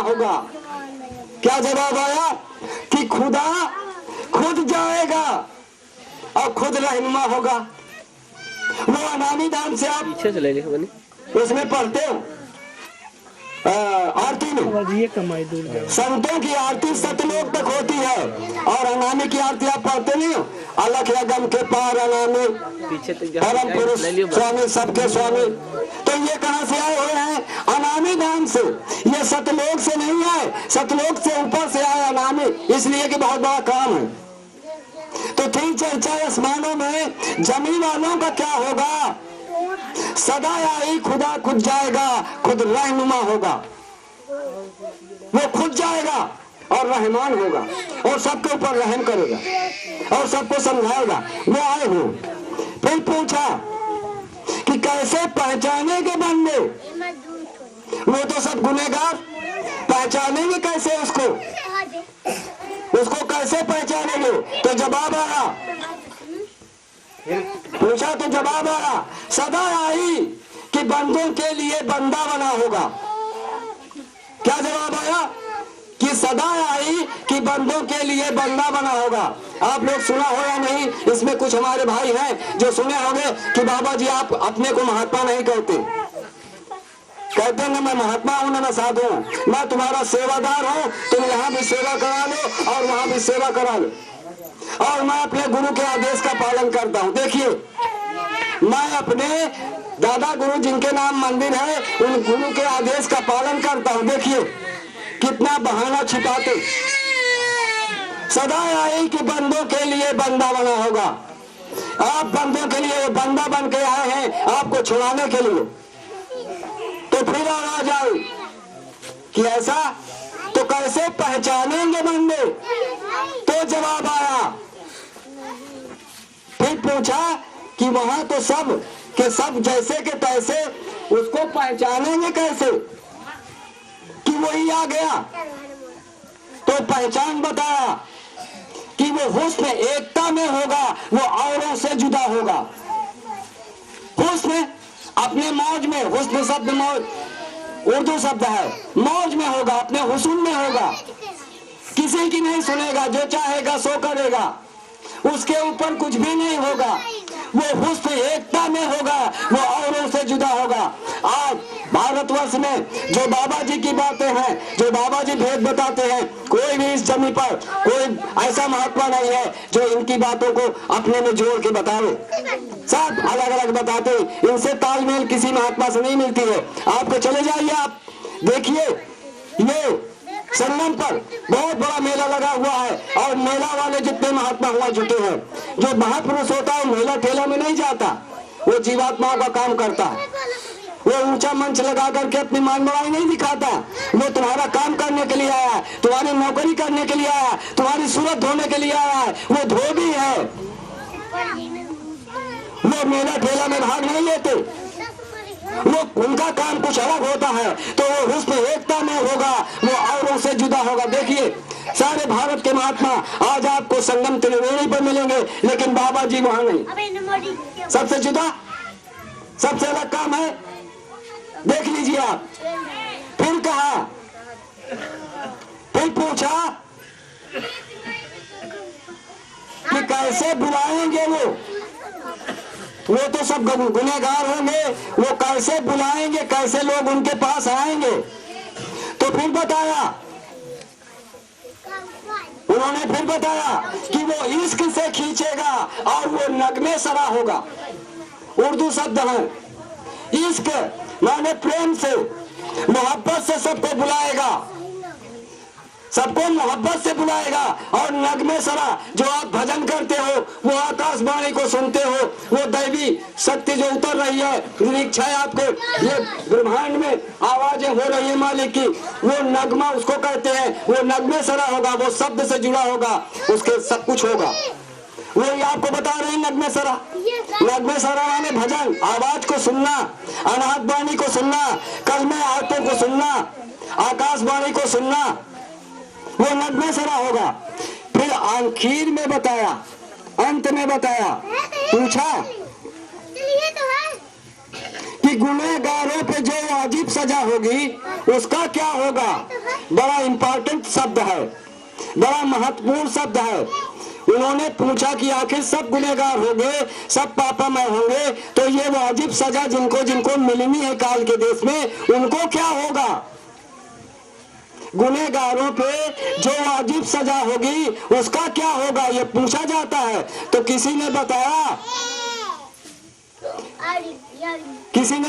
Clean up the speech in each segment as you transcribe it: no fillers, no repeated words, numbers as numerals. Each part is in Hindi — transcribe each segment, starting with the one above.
होगा। क्या जवाब आया कि खुदा खुद जाएगा और खुद रहनुमा होगा। वो अनामी दान से आप पीछे चले गए उसमें पढ़ते हो आरती में, ये कमाई दूर जाए। संतों की आरती सतलोक तक होती है और अनामी की आरती आप पढ़ते नहीं हो। अलख या गम के पार अनामी, पीछे परम पुरुष स्वामी सबके स्वामी। तो ये कहाँ से आए हुए हैं? अनामी नाम से। ये सतलोक से नहीं आए, सतलोक से ऊपर से आए अनामी, इसलिए कि बहुत बड़ा काम है। तो ठीक चर्चा आसमानों में, जमीन वालों का क्या होगा? सदा आई खुदा खुद जाएगा, खुद रहनुमा होगा। वो खुद जाएगा और रहमान होगा और सबके ऊपर रहम करेगा और सबको समझाएगा। वो आए हो। फिर पूछा कि कैसे पहचानेंगे बंदे? वो तो सब गुनहगार, पहचानेंगे कैसे उसको? उसको कैसे पहचानेंगे? तो जवाब आया, पूछा तो जवाब आया, सदा आई कि बंदों के लिए बंदा बना होगा। क्या जवाब आया? कि सदा आई कि बंदों के लिए बंदा बना होगा। आप लोग सुना हो या नहीं? इसमें कुछ हमारे भाई हैं जो सुने होंगे कि बाबा जी आप अपने को महात्मा नहीं कहते, कहते ना मैं महात्मा हूं ना मैं साधु हूं, मैं तुम्हारा सेवादार हूं, तुम यहाँ भी सेवा करा लो और वहां भी सेवा करा लो, और मैं अपने गुरु के आदेश का पालन करता हूँ। देखिए, मैं अपने दादा गुरु जिनके नाम मंदिर है उन गुरु के आदेश का पालन करता हूँ। देखिए कितना बहाना छिपाते। सदा आई कि बंदों के लिए बंदा बना होगा। आप बंदों के लिए बंदा बन के आए हैं, आपको छुड़ाने के लिए। तो फिर आवाज आई कि ऐसा तो कैसे पहचानेंगे बंदे? तो जवाब आया, फिर पूछा कि वहां तो सब के सब जैसे के तैसे, उसको पहचानेंगे कैसे कि वही आ गया? तो पहचान बताया कि वो हुस्न एकता में होगा, वो औरों से जुदा होगा। हुस्न अपने मौज में, हुस्न शब्द मौज उर्दू शब्द है, मौज में होगा, अपने हुस्न में होगा, किसी की नहीं सुनेगा, जो चाहेगा सो करेगा, उसके ऊपर कुछ भी नहीं होगा। वो हुस्न एकता में होगा, वो औरों से जुदा होगा। आज भारतवर्ष में जो बाबा जी की बातें हैं, जो बाबा जी भेद बताते हैं, कोई भी इस जमीन पर कोई ऐसा महात्मा नहीं है जो इनकी बातों को अपने में जोड़ के बतावे। सब अलग अलग बताते, इनसे तालमेल किसी महात्मा से नहीं मिलती है। आपको चले जाइए, आप देखिए, ये संगम पर बहुत बड़ा मेला लगा हुआ है और मेला वाले जितने महात्मा हुआ जुटे हैं। जो महापुरुष होता है मेला ठेला में नहीं जाता, वो जीवात्माओं का काम करता है। वो ऊंचा मंच लगा करके अपनी मान बढ़ाई नहीं दिखाता। वो तुम्हारा काम करने के लिए आया है, तुम्हारी नौकरी करने के लिए आया है, तुम्हारी सूरत धोने के लिए आया है। वो धोबी है, वो मेला ठेला में भाग नहीं लेते। वो उनका काम कुछ अलग होता है। तो वो हुस्न एकता में होगा, वो औरों से जुदा होगा। देखिए सारे भारत के महात्मा आज आपको संगम त्रिवेणी पर मिलेंगे, लेकिन बाबा जी वहां नहीं। सबसे जुदा, सबसे अलग काम है। देख लीजिए आप। फिर कहा, फिर पूछा कि कैसे बुलाएंगे वो तो सब गुनहगार होंगे, वो कैसे बुलाएंगे, कैसे लोग उनके पास आएंगे? तो फिर बताया, उन्होंने फिर बताया कि वो इश्क से खींचेगा और वो नगमे सरा होगा। उर्दू शब्द है इश्क, माने प्रेम से, मोहब्बत से सबको बुलाएगा, सबको मोहब्बत से बुलाएगा। और नगमे सरा, जो आप भजन करते हो, वो आकाशवाणी को सुनते हो, वो दैवी शक्ति जो उतर रही है, निरीक्षा है आपके ये ब्रह्मांड में आवाजें हो रही है मालिक की, वो नगमा उसको कहते हैं। वो नगमे सरा होगा, वो शब्द से जुड़ा होगा, उसके सब कुछ होगा। वही आपको बता रहे हैं नगमे सरा। नगमे सरा माने भजन, आवाज को सुनना, अनाहतवाणी को सुनना, कलमे आयतों को सुनना, आकाशवाणी को सुनना, वो नगमे सरा होगा। फिर आखिर में बताया, अंत में बताया, पूछा कि गुनहगारों पे जो वाजिब सजा होगी उसका क्या होगा। बड़ा इंपॉर्टेंट शब्द है, बड़ा महत्वपूर्ण शब्द है। उन्होंने पूछा कि आखिर सब गुनहगार होंगे, सब पापामय होंगे, तो ये वाजिब सजा जिनको जिनको मिलनी है काल के देश में उनको क्या होगा। गुनहगारों पे जो वाजिब सजा होगी उसका क्या होगा, ये पूछा जाता है। तो किसी ने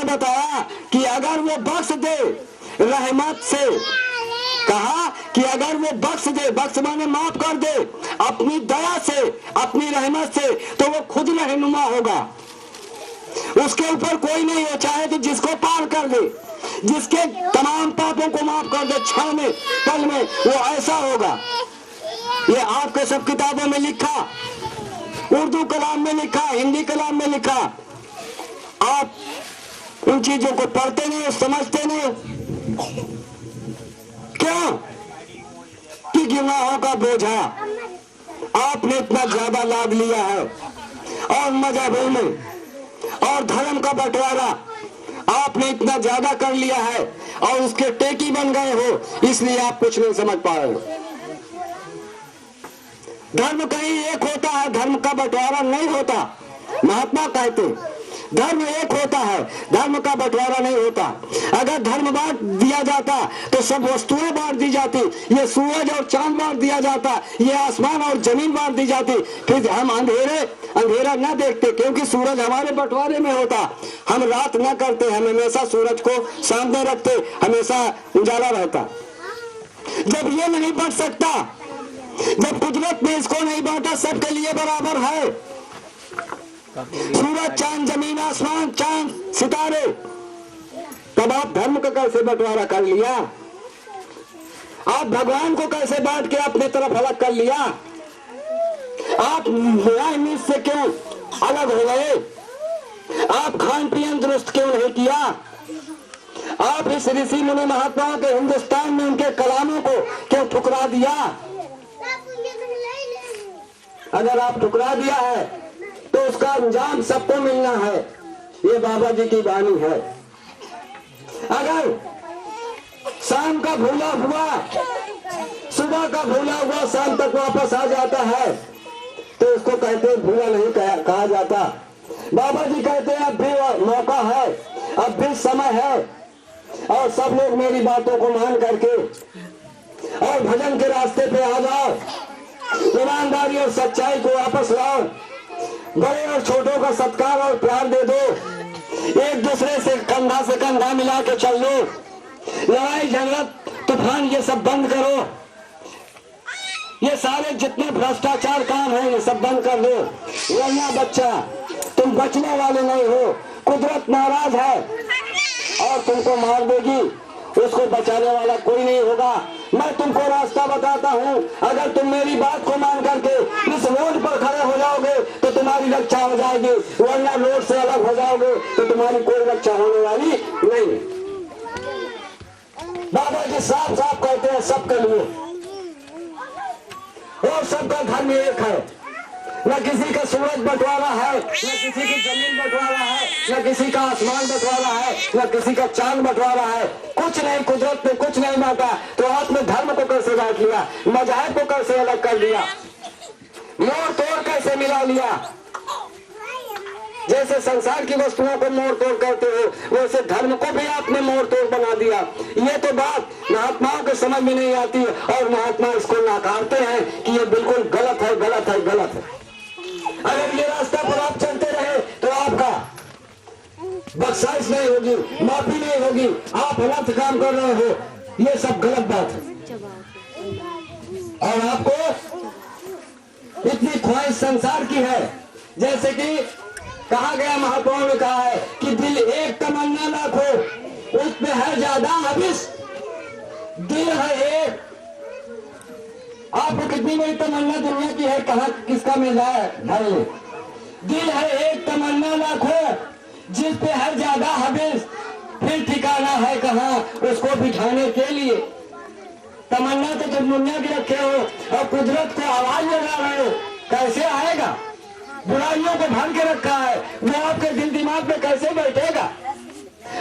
बताया कि अगर वो बख्श दे रहमत से, कहा कि अगर वो बख्श दे, बख्श माने माफ कर दे अपनी दया से, अपनी रहमत से, तो वो खुद रहनुमा होगा। उसके ऊपर कोई नहीं हो, चाहे तो जिसको पार कर दे, जिसके तमाम पापों को माफ कर दे क्षण में, पल में, वो ऐसा होगा। ये आपके सब किताबों में लिखा, उर्दू कलाम में लिखा, हिंदी कलाम में लिखा। आप उन चीजों को पढ़ते नहीं, समझते नहीं। क्यों कि गुनाहों का बोझा आपने इतना ज्यादा लाभ लिया है, और मजहबों में और धर्म का बंटवारा आपने इतना ज्यादा कर लिया है और उसके टेकी बन गए हो, इसलिए आप कुछ नहीं समझ पा रहे हो। धर्म कहीं एक होता है, धर्म का बंटवारा नहीं होता। महात्मा कहते हैं धर्म एक होता है, धर्म का बंटवारा नहीं होता। अगर धर्म बांट दिया जाता तो सब वस्तुएं बांट दी जाती, ये सूरज और चांद बांट दिया जाता, ये आसमान और जमीन बांट दी जाती, फिर हम अंधेरा न देखते, क्योंकि सूरज हमारे बंटवारे में होता। हम रात न करते, हम हमेशा सूरज को सामने रखते, हमेशा उजाला रहता। जब ये नहीं बच सकता, जब कुदरत ने इसको नहीं बांटा, सबके लिए बराबर है, सूरज चांद जमीन आसमान चांद सितारे, तब आप धर्म का कैसे बंटवारा कर लिया। आप भगवान को कैसे बांट के अपनी तरफ अलग कर लिया। आप न्याय नीति से क्यों अलग हो गए। आप खान पीन दुरुस्त क्यों नहीं किया। आप इस ऋषि मुनि महात्माओं के हिंदुस्तान में उनके कलामों को क्यों ठुकरा दिया। अगर आप ठुकरा दिया है तो उसका अंजाम सबको मिलना है, ये बाबा जी की वाणी है। अगर शाम का भूला हुआ, सुबह का भूला हुआ शाम तक वापस आ जाता है तो उसको कहते हैं भूला नहीं कहा जाता। बाबा जी कहते हैं अब भी मौका है, अब भी समय है, और सब लोग मेरी बातों को मान करके और भजन के रास्ते पे आ जाओ, ईमानदारी और सच्चाई को वापस लाओ, बड़े और छोटों का सत्कार और प्यार दे दो, एक दूसरे से कंधा मिला के चल लो, लड़ाई झगड़ा तूफान ये सब बंद करो, ये सारे जितने भ्रष्टाचार काम है ये सब बंद कर दो, वरना बच्चा तुम बचने वाले नहीं हो। कुदरत नाराज है और तुमको मार देगी, उसको बचाने वाला कोई नहीं होगा। मैं तुमको रास्ता बताता हूँ, अगर तुम मेरी बात को मान करके इस रोड पर खड़े हो जाओगे तो तुम्हारी रक्षा हो जाएगी, वरना रोड से अलग हो जाओगे तो तुम्हारी कोई रक्षा होने वाली नहीं। बाबा जी साफ साफ कहते हैं सबके लिए, और सबका धर्म एक है, न किसी का सूरज बंटवारा है, न किसी की जमीन बंटवारा है, न किसी का आसमान बंटवारा है, न किसी का चांद बंटवारा है, कुछ नहीं। कुदरत ने कुछ नहीं बांटा, तो आपने धर्म को कैसे बांट लिया, मजहब को कैसे अलग कर दिया, मोड़ तोड़ कैसे मिला लिया। जैसे संसार की वस्तुओं को मोड़ तोड़ करते हो, वैसे धर्म को भी आपने मोड़ तोड़ बना दिया। ये तो बात महात्माओं के समझ में नहीं आती और महात्मा इसको नकारते हैं कि ये बिल्कुल गलत है, गलत है, गलत है। अगर ये रास्ता पर आप चलते रहे तो आपका बख्शाइश नहीं होगी, माफी नहीं होगी, आप गलत काम कर रहे हो, ये सब गलत बात है। और आपको इतनी ख्वाहिश संसार की है, जैसे कि कहा गया, महात्माओं ने कहा है कि दिल एक तमन्ना लाखों, उसमें है ज्यादा हबिस, दिल है एक। आपको कितनी बड़ी तमन्ना दुनिया की है, कहा किसका मिल रहा है भाई। दिल है एक तमन्ना लाखों, जिस पे है ज्यादा हबिस, फिर ठिकाना है कहाँ उसको बिठाने के लिए। तमन्ना तो तुम दुनिया की रखे हो और कुदरत को आवाज लगा रहे हो, कैसे आएगा। बुराइयों को भर के रखा है, वो आपके दिल दिमाग में कैसे बैठेगा।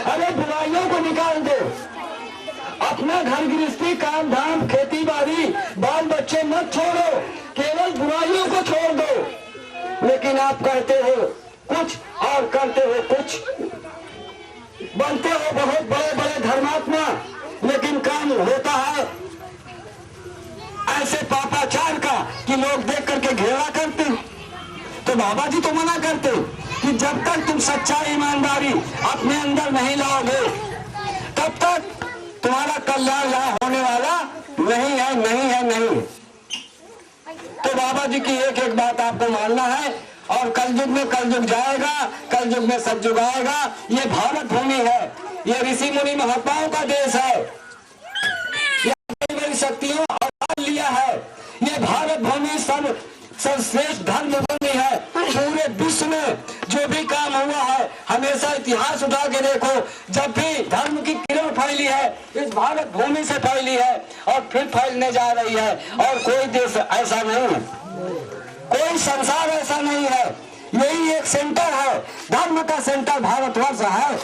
अरे बुराइयों को निकाल दो, अपना घर गृहस्थी काम धाम खेती बाड़ी बाल बच्चे मत छोड़ो, केवल बुराइयों को छोड़ दो। लेकिन आप कहते हो कुछ और करते हो कुछ, बनते हो बहुत बड़े बड़े धर्मात्मा, लेकिन काम होता है ऐसे पापाचार का कि लोग देख करके घेरा करते। तो बाबा जी तो मना करते कि जब तक तुम सच्चाई ईमानदारी अपने अंदर नहीं लाओगे तब तक तुम्हारा कल्याण यहाँ होने वाला नहीं है, नहीं है, नहीं। तो बाबा जी की एक एक बात आपको मानना है। और कलयुग में कलयुग जाएगा, कलयुग में सतयुग आएगा। ये भारत भूमि है, ये ऋषि मुनि महात्माओं का देश है, ये बड़ी बड़ी शक्तियों अवतार लिया है। ये भारत भूमि सर्वश्रेष्ठ धर्म भूमि है। पूरे विश्व में जो भी काम हुआ है, हमेशा इतिहास उठा के देखो, जब भी धर्म की किरण फैली है इस भारत भूमि से फैली है और फिर फैलने जा रही है। और कोई देश ऐसा नहीं है, कोई संसार ऐसा नहीं है। यही एक सेंटर है, धर्म का सेंटर भारतवर्ष है।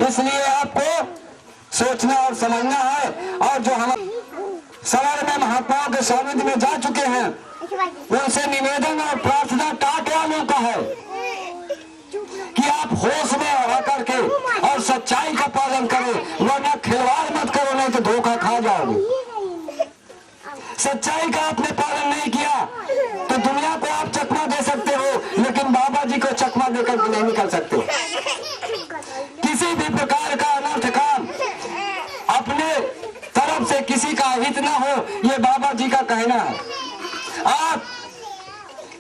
इसलिए आपको सोचना और समझना है। और जो हम सवाल में महात्माओं के सानिध्य में जा चुके हैं उनसे निवेदन और प्रार्थना टाट वालों का है कि आप होश में रह करके और सच्चाई का पालन करें, वरना खिलवाड़ मत करो, नहीं तो धोखा खा जाओगे। सच्चाई का आपने पालन नहीं किया तो दुनिया को आप चकमा दे सकते हो, लेकिन बाबा जी को चकमा देकर नहीं निकल सकते। किसी भी प्रकार का अनर्थ काम अपने तरफ से किसी का हित ना हो, ये बाबा जी का कहना है। आप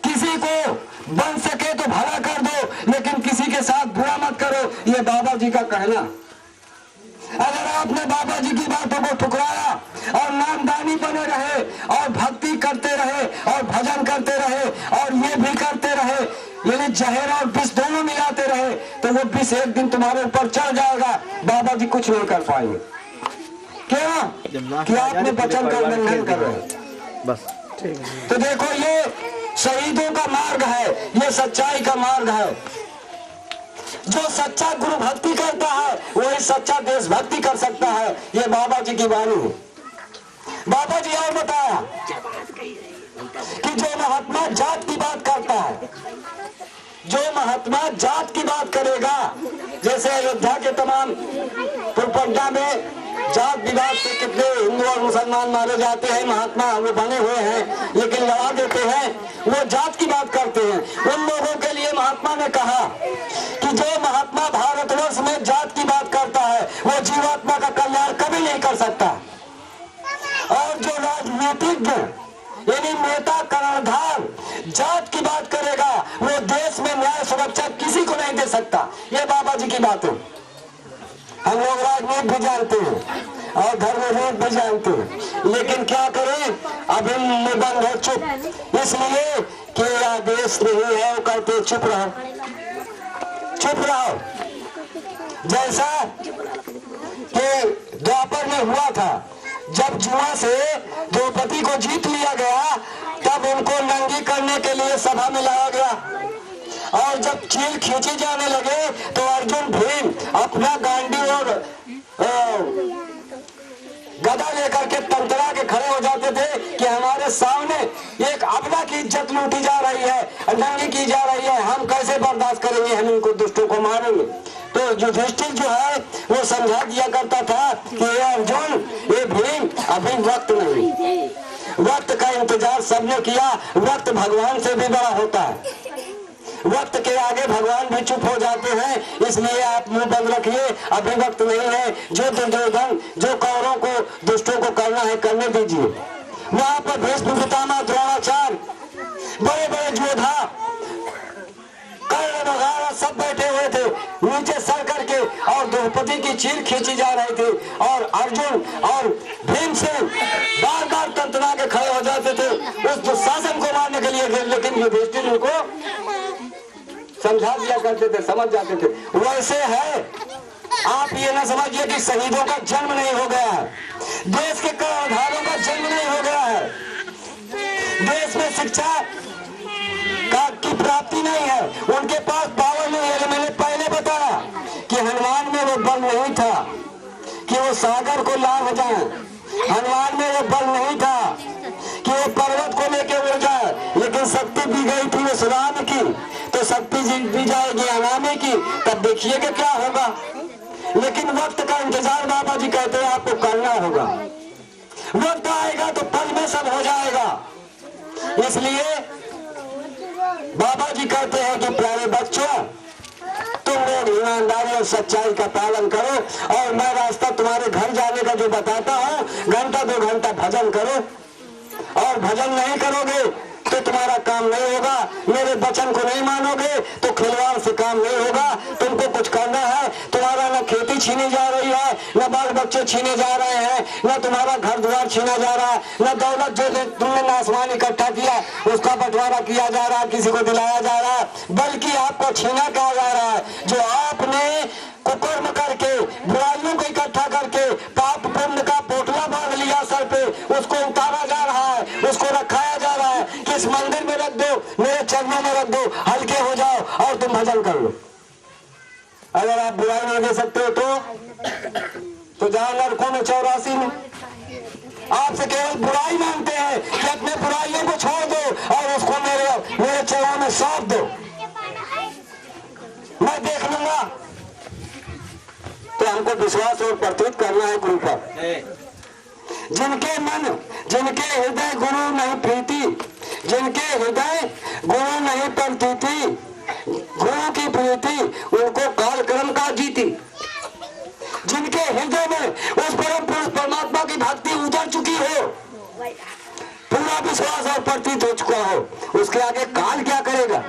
किसी को बन सके तो भला कर दो, लेकिन किसी के साथ बुरा मत करो, ये बाबा जी का कहना। अगर आपने बाबा जी की बातों को ठुकराया और नामदानी बने रहे और भक्ति करते रहे और भजन करते रहे और ये भी करते रहे, यानी जहर और विष दोनों मिलाते रहे, तो वो विष एक दिन तुम्हारे ऊपर चढ़ जाएगा। बाबा जी कुछ नहीं कर पाएंगे। क्यों? कि आपने वचन का उल्लंघन कर रहे हैं। बस ठीक है। तो देखो, ये शहीदों का मार्ग है, ये सच्चाई का मार्ग है। जो सच्चा गुरु भक्ति करता है वही सच्चा देशभक्ति कर सकता है। ये बाबा जी की वाणी है। बाबा जी और बताया कि जो महात्मा जात की बात करता है, जो महात्मा जात की बात करेगा, जैसे अयोध्या के तमाम पुरपड्डा में जात विवाद से कितने हिंदू और मुसलमान मारे जाते हैं, महात्मा वो बने हुए हैं लेकिन लड़ा देते हैं, वो जात की बात करते हैं। उन लोगों के लिए महात्मा ने कहा कि जो महात्मा भारतवर्ष में जात की बात करता है वो जीवात्मा का कल्याण कभी नहीं कर सकता। और जो राजनीतिज्ञ यानी नेता कर्णधार जात की बात करेगा वो देश में न्याय सुरक्षा किसी को नहीं दे सकता। ये बाबा जी की बात है। हम लोग राजनीति भी जानते हैं और धर्मनीति भी जानते हैं, लेकिन क्या करें, अभी निबंध है चुप, इसलिए कि यह देश नहीं है, वो कहते चुप रहो, चुप रहो। जैसा कि द्वापर में हुआ था, जब जुआ से द्रौपदी को जीत लिया गया तब उनको नंगी करने के लिए सभा में लाया गया और जब चील खींचे जाने लगे तो अर्जुन भीम अपना गांडी और गदा लेकर के तंतरा के खड़े हो जाते थे कि हमारे सामने एक अबला की इज्जत लूटी जा रही है, नंगी की जा रही है, हम कैसे बर्दाश्त करेंगे, हम इनको दुष्टों को मारेंगे। तो युधिष्ठिर जो है वो समझा दिया करता था कि ये अर्जुन, ये भीम, अभी वक्त नहीं, वक्त का इंतजार सबने किया, वक्त भगवान से भी बड़ा होता है, वक्त के आगे भगवान भी चुप हो जाते हैं, इसलिए आप मुंह बंद रखिए, अभी वक्त नहीं है। जो दुर्योधन, जो कौरवों को दुष्टों को करना है करने दीजिए। वहां पर भीष्म पितामह, द्रोणाचार्य, बड़े बड़े योद्धा, कर्ण वगैरह सब बैठे हुए थे नीचे सर करके और द्रौपदी की चीर खींची जा रही थी और अर्जुन और भीमसेन बार बार तंत्रा के खड़े हो जाते थे उस दुशासन को मारने के लिए, लेकिन युधिष्ठिर उनको समझा दिया करते थे, समझ जाते थे। वैसे है, आप ये ना समझिए कि शहीदों का जन्म नहीं हो गया है, देश के कर्णधारों का जन्म नहीं हो गया है, देश में शिक्षा की प्राप्ति नहीं है, उनके पास पावर नहीं है। मैंने पहले बताया कि हनुमान हो जाए। हनुमान में वो बल नहीं था कि वो पर्वत को लेके उड़ जाए, लेकिन शक्ति भी गई थी उस राम की, तो शक्ति भी जाएगी अनामे की, तब देखिएगा क्या होगा। लेकिन वक्त का इंतजार बाबा जी कहते हैं आपको करना होगा। वक्त आएगा तो पल में सब हो जाएगा। इसलिए बाबा जी कहते हैं कि प्यारे बच्चों, तुम लोग ईमानदारी और सच्चाई का पालन करो, और मैं रास्ता तुम्हारे घर जाने का जो बताता हूँ, घंटा 2 घंटा भजन करो, और भजन नहीं करोगे तो तुम्हारा काम नहीं होगा। मेरे वचन को नहीं मानोगे तो खिलवाड़ से काम नहीं होगा। तुमको कुछ करना है, तुम्हारा न खेती छीनी जा रही है, न बाल बच्चे छीने जा रहे हैं, न तुम्हारा घर द्वार छीना जा रहा है, न दौलत जो तुमने आसमान इकट्ठा किया उसका बंटवारा किया जा रहा है, किसी को दिलाया जा रहा है, बल्कि आपको छीना कहा जा रहा है। जो आपने कुकर्म करके बुराइयों को इकट्ठा करके पाप पुण्य का पोटला बांध लिया सर पे, उसको उतारा जा रहा है, उसको रखाया जा रहा है कि इस मंदिर में रख दो, मेरे चरणों में रख दो, हल्के हो जाओ और तुम भजन कर लो। अगर आप बुराई नहीं दे सकते हो तो जाओ नरकों में 84 में। आपसे केवल बुराई मांगते हैं कि अपने बुराइयों को छोड़ दो और उसको मेरे चरणों में सौंप दो, मैं देख लूंगा। तो हमको विश्वास और प्रतीत करना है गुरु पर। जिनके हृदय गुरु नहीं प्रीति, जिनके हृदय गुरु नहीं प्रतीति, गुरु की प्रीति उनको काल कर्म का जीती। जिनके हृदय में उस परम पुरुष परमात्मा की भक्ति उतर चुकी हो, पूरा विश्वास और प्रतीत हो चुका हो, उसके आगे काल क्या करेगा।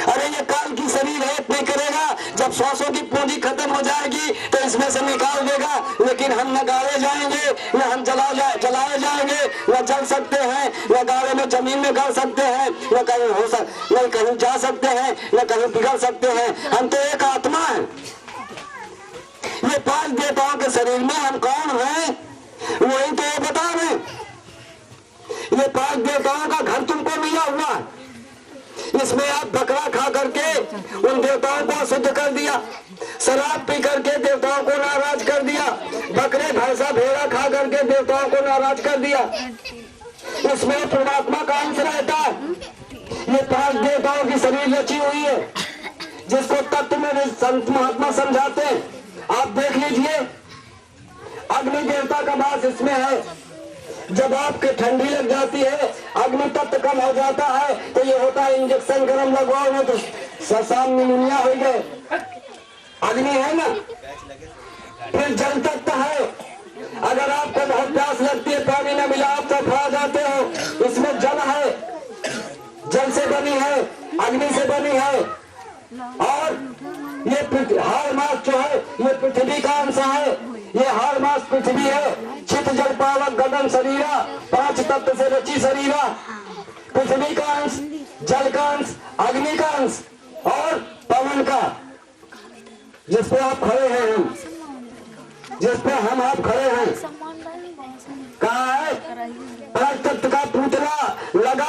अरे ये काल की शरीर है नहीं करेगा। जब श्वासों की पूंजी खत्म हो जाएगी तो इसमें से निकाल देगा, लेकिन हम न गाड़े जाएंगे, न हम जलाए जाएंगे, न जल सकते हैं, न गाड़े में जमीन में गड़ सकते हैं, न कहीं जा सकते हैं, न कहीं बिगड़ सकते हैं। हम तो एक आत्मा है। ये 5 देवताओं के शरीर में हम कौन हैं वही तो ये बता रहे। ये 5 देवताओं का घर तुमको मिला हुआ है, इसमें आप बकरा खा करके उन देवताओं को अशुद्ध कर दिया, शराब पी करके देवताओं को नाराज कर दिया, बकरे भैंसा भेड़ा खा करके देवताओं को नाराज कर दिया। इसमें परमात्मा का अंश रहता है। ये 5 देवताओं की शरीर रची हुई है, जिसको तत्व में संत महात्मा समझाते हैं। आप देख लीजिए, अग्नि देवता का वास इसमें है। जब आपके ठंडी लग जाती है, अग्नि तत्व कम हो जाता है, तो ये होता है इंजेक्शन गरम लगवाओ ना तो ससाम निमोनिया हो गए। अग्नि है ना। फिर जल तत्व है, अगर आपको बहुत प्यास लगती है, पानी न मिला आप तड़फा जाते हो, इसमें जल है, जल से बनी है, अग्नि से बनी है। और ये हर मास जो है ये पृथ्वी का अंश है। ये हर मास पृथ्वी है। चित जल पावक गगन शरीरा, 5 तत्व से रची शरीरा। पृथ्वी का अंश, जल का अंश, अग्नि का अंश और पवन का, जिस पे आप खड़े हैं, हम जिस पे हम आप खड़े हैं, कहा है 5 तत्व का पुतला लगा